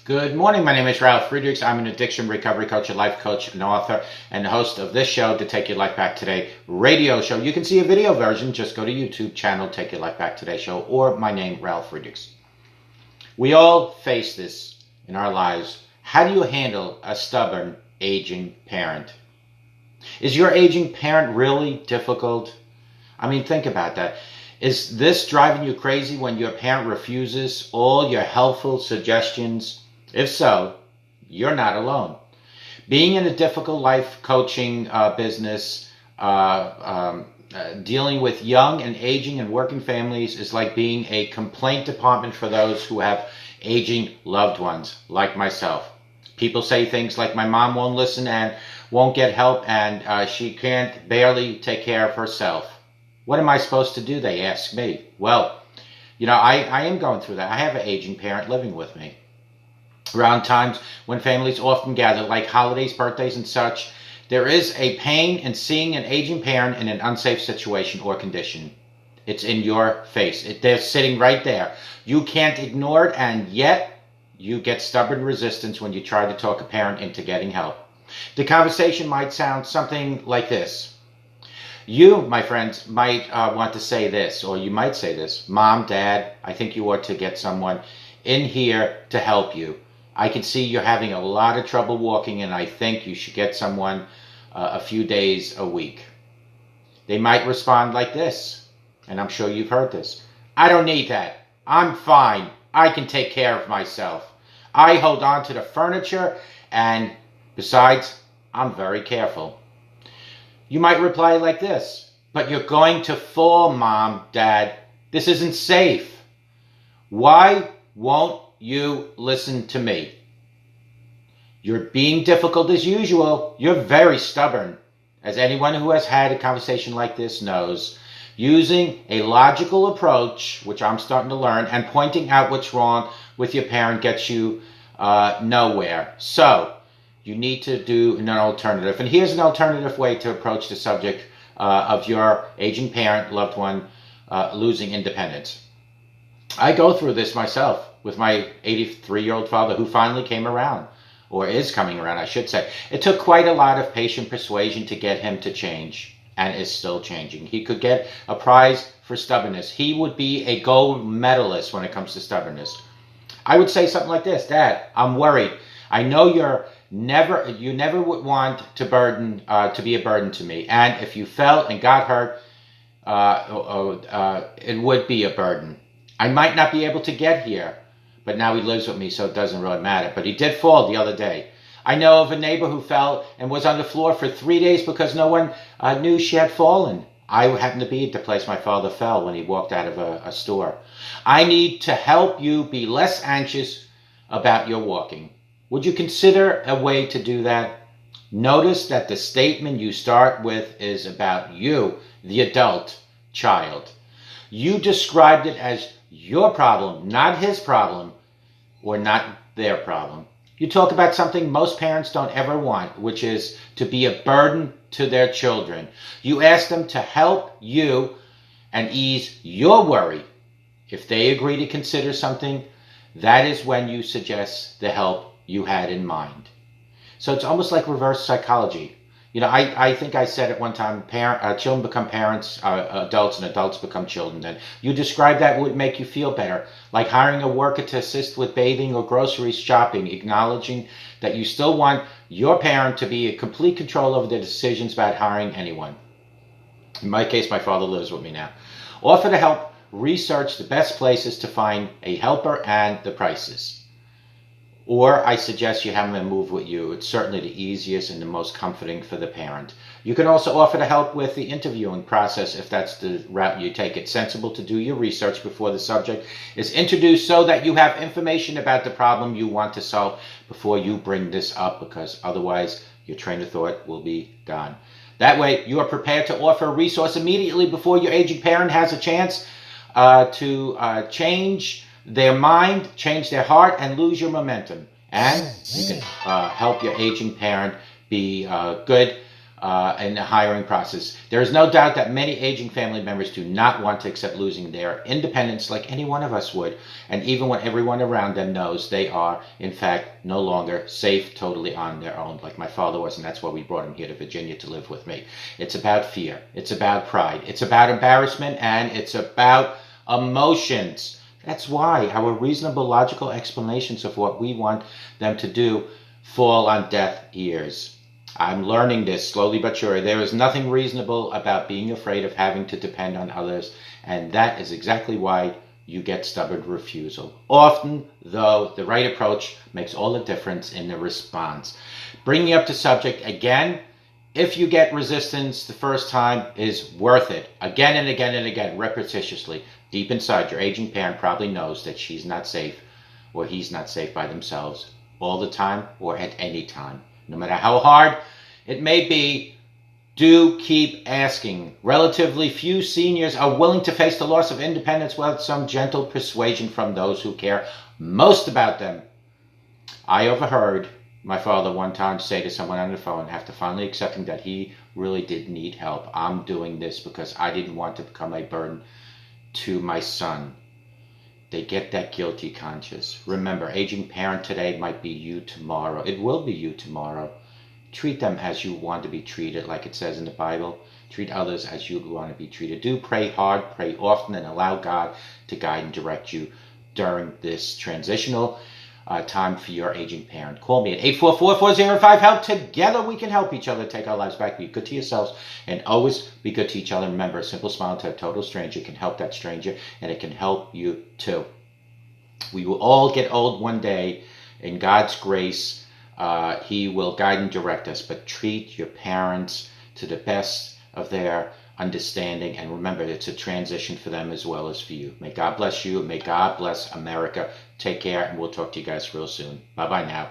Good morning. My name is Ralf Friedrichs. I'm an addiction recovery coach, a life coach, an author, and the host of this show, To Take Your Life Back Today radio show. You can see a video version. Just go to YouTube channel, Take Your Life Back Today show, or my name, Ralf Friedrichs. We all face this in our lives. How do you handle a stubborn, aging parent? Is your aging parent really difficult? I mean, think about that. Is this driving you crazy when your parent refuses all your helpful suggestions? If so, you're not alone. Being in a difficult life coaching business, dealing with young and aging and working families is like being a complaint department for those who have aging loved ones, like myself. People say things like, my mom won't listen and won't get help, and she can't barely take care of herself. What am I supposed to do, they ask me. Well, I am going through that. I have an aging parent living with me. Around times when families often gather, like holidays, birthdays, and such, there is a pain in seeing an aging parent in an unsafe situation or condition. It's in your face. They're sitting right there. You can't ignore it, and yet you get stubborn resistance when you try to talk a parent into getting help. The conversation might sound something like this. You, my friends, might want to say this, or you might say this. Mom, Dad, I think you ought to get someone in here to help you. I can see you're having a lot of trouble walking, and I think you should get someone a few days a week. They might respond like this, and I'm sure you've heard this. I don't need that. I'm fine. I can take care of myself. I hold on to the furniture, and besides, I'm very careful. You might reply like this. But you're going to fall, Mom, Dad. This isn't safe. Why won't you listen to me? You're being difficult as usual. You're very stubborn. As anyone who has had a conversation like this knows, using a logical approach, which I'm starting to learn, and pointing out what's wrong with your parent gets you nowhere. So you need to do an alternative. And here's an alternative way to approach the subject of your aging parent, loved one, losing independence. I go through this myself with my 83-year-old father, who finally came around, or is coming around, I should say. It took quite a lot of patient persuasion to get him to change, and is still changing. He could get a prize for stubbornness. He would be a gold medalist when it comes to stubbornness. I would say something like this. Dad, I'm worried. I know you never would want to be a burden to me. And if you fell and got hurt, it would be a burden. I might not be able to get here, but now he lives with me, so it doesn't really matter. But he did fall the other day. I know of a neighbor who fell and was on the floor for 3 days because no one knew she had fallen. I happened to be at the place my father fell when he walked out of a store. I need to help you be less anxious about your walking. Would you consider a way to do that? Notice that the statement you start with is about you, the adult child. You described it as your problem, not his problem, or not their problem. You talk about something most parents don't ever want, which is to be a burden to their children. You ask them to help you and ease your worry. If they agree to consider something, that is when you suggest the help you had in mind. So it's almost like reverse psychology. I think I said at one time, children become parents, adults, and adults become children. And you describe that would make you feel better, like hiring a worker to assist with bathing or grocery shopping, acknowledging that you still want your parent to be in complete control over their decisions about hiring anyone. In my case, my father lives with me now. Offer to help research the best places to find a helper and the prices. Or I suggest you have them move with you. It's certainly the easiest and the most comforting for the parent. You can also offer to help with the interviewing process if that's the route you take. It's sensible to do your research before the subject is introduced so that you have information about the problem you want to solve before you bring this up, because otherwise your train of thought will be gone. That way you are prepared to offer a resource immediately before your aging parent has a chance to change their mind, change their heart, and lose your momentum. And you can help your aging parent be good in the hiring process. There is no doubt that many aging family members do not want to accept losing their independence like any one of us would, and even when everyone around them knows they are, in fact, no longer safe totally on their own, like my father was, and that's why we brought him here to Virginia to live with me. It's about fear, it's about pride, it's about embarrassment, and it's about emotions. That's why our reasonable, logical explanations of what we want them to do fall on deaf ears. I'm learning this slowly but surely. There is nothing reasonable about being afraid of having to depend on others, and that is exactly why you get stubborn refusal. Often, though, the right approach makes all the difference in the response. Bringing up the subject again, if you get resistance the first time, is worth it. Again and again and again, repetitiously. Deep inside, your aging parent probably knows that she's not safe or he's not safe by themselves all the time or at any time. No matter how hard it may be, do keep asking. Relatively few seniors are willing to face the loss of independence without some gentle persuasion from those who care most about them. I overheard my father one time say to someone on the phone, after finally accepting that he really did need help, I'm doing this because I didn't want to become a burden to my son. They get that guilty conscience. Remember, aging parent today might be you tomorrow. It will be you tomorrow. Treat them as you want to be treated, like it says in the Bible. Treat others as you want to be treated. Do pray hard, pray often, and allow God to guide and direct you during this transitional time for your aging parent. Call me at 844-405-HELP. Together we can help each other take our lives back. Be good to yourselves and always be good to each other. Remember, a simple smile to a total stranger can help that stranger, and it can help you too. We will all get old one day. In God's grace, He will guide and direct us, but treat your parents to the best of their understanding, and remember, it's a transition for them as well as for you. May God bless you, and may God bless America. Take care, and we'll talk to you guys real soon. Bye-bye now.